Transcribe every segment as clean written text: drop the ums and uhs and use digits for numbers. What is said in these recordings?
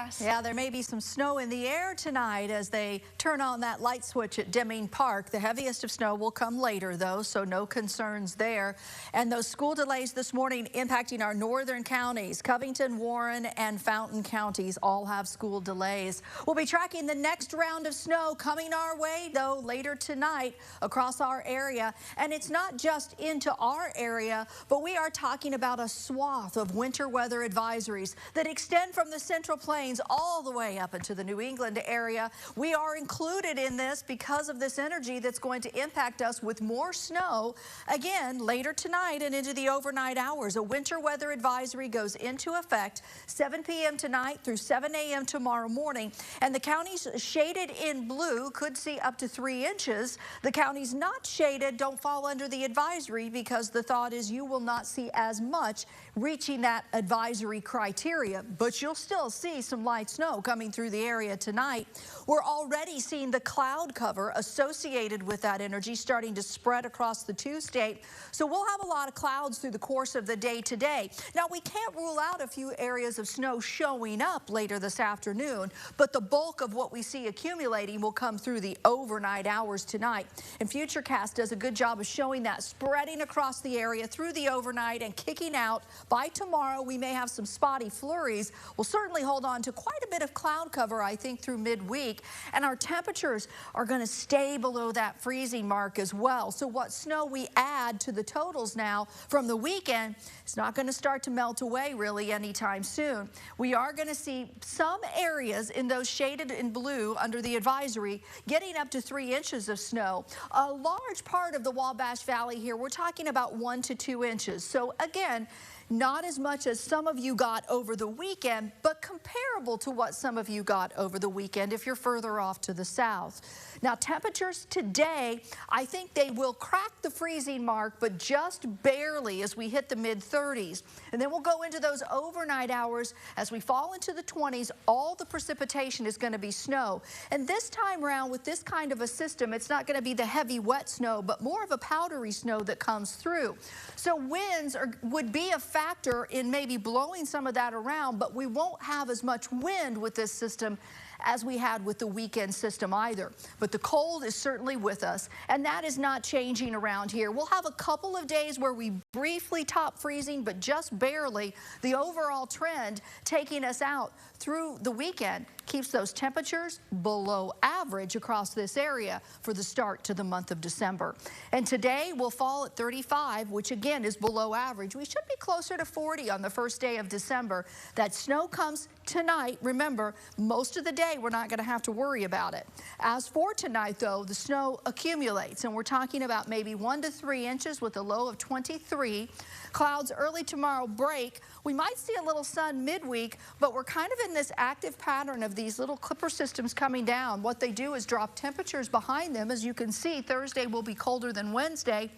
forecast. Yeah, there may be some snow in the air tonight as they turn on that light switch at Deming Park. The heaviest of snow will come later, though, so no concerns there. And those school delays this morning impacting our northern counties. Covington, Warren, and Fountain counties all have school delays. We'll be tracking the next round of snow coming our way, though, later tonight across our area. And it's not just into our area, but we are talking about a swath of winter weather advisories that extend from the Central Plains all the way up into the New England area. We are included in this because of this energy that's going to impact us with more snow again later tonight and into the overnight hours. A winter weather advisory goes into effect 7 p.m. tonight through 7 a.m. tomorrow morning, and the counties shaded in blue could see up to 3 inches. The counties not shaded don't fall under the advisory because the thought is you will not see as much reaching that advisory criteria, but you'll still see some light snow coming through the area tonight. We're already seeing the cloud cover associated with that energy starting to spread across the two-state, so we'll have a lot of clouds through the course of the day today. Now, we can't rule out a few areas of snow showing up later this afternoon, but the bulk of what we see accumulating will come through the overnight hours tonight. And Futurecast does a good job of showing that spreading across the area through the overnight and kicking out. By tomorrow, we may have some spotty flurries. We'll certainly hold on to quite a bit of cloud cover, I think, through midweek. And our temperatures are going to stay below that freezing mark as well. So what snow we add to the totals now from the weekend is not going to start to melt away really anytime soon. We are going to see some areas in those shaded in blue under the advisory getting up to 3 inches of snow. A large part of the Wabash Valley here, we're talking about 1 to 2 inches. So again, not as much as some of you got over the weekend, but comparable to what some of you got over the weekend if you're further off to the south. Now, temperatures today, I think they will crack the freezing mark, but just barely as we hit the mid-30s. And then we'll go into those overnight hours. As we fall into the 20s, all the precipitation is going to be snow. And this time around, with this kind of a system, it's not going to be the heavy, wet snow, but more of a powdery snow that comes through. So winds would be a factor in maybe blowing some of that around, but we won't have as much wind with this system as we had with the weekend system either. But the cold is certainly with us, and that is not changing around here. We'll have a couple of days where we briefly top freezing, but just barely. The overall trend taking us out through the weekend keeps those temperatures below average across this area for the start to the month of December. And today we'll fall at 35, which again is below average. We should be closer to 40 on the first day of December. That snow comes tonight. Remember, most of the day we're not going to have to worry about it. As for tonight, though, the snow accumulates, and we're talking about maybe 1 to 3 inches with a low of 23. Clouds early tomorrow break. We might see a little sun midweek, but we're kind of in this active pattern of these little clipper systems coming down. What they do is drop temperatures behind them. As you can see, Thursday will be colder than Wednesday.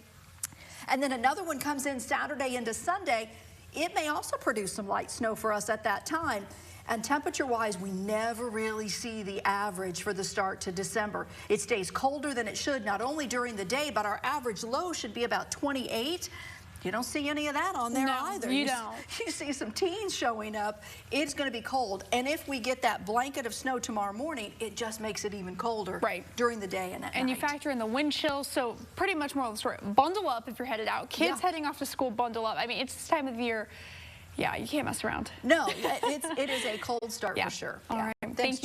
And then another one comes in Saturday into Sunday. It may also produce some light snow for us at that time. And temperature-wise, we never really see the average for the start to December. It stays colder than it should, not only during the day, but our average low should be about 28. You don't see any of that on there either. You don't. You see some teens showing up. It's going to be cold. And if we get that blanket of snow tomorrow morning, it just makes it even colder during the day and at night. And you factor in the wind chill, so pretty much more of the story. Bundle up if you're headed out. Kids heading off to school, bundle up. I mean, it's this time of year. Yeah, you can't mess around. No, it is a cold start for sure. All right. Thanks,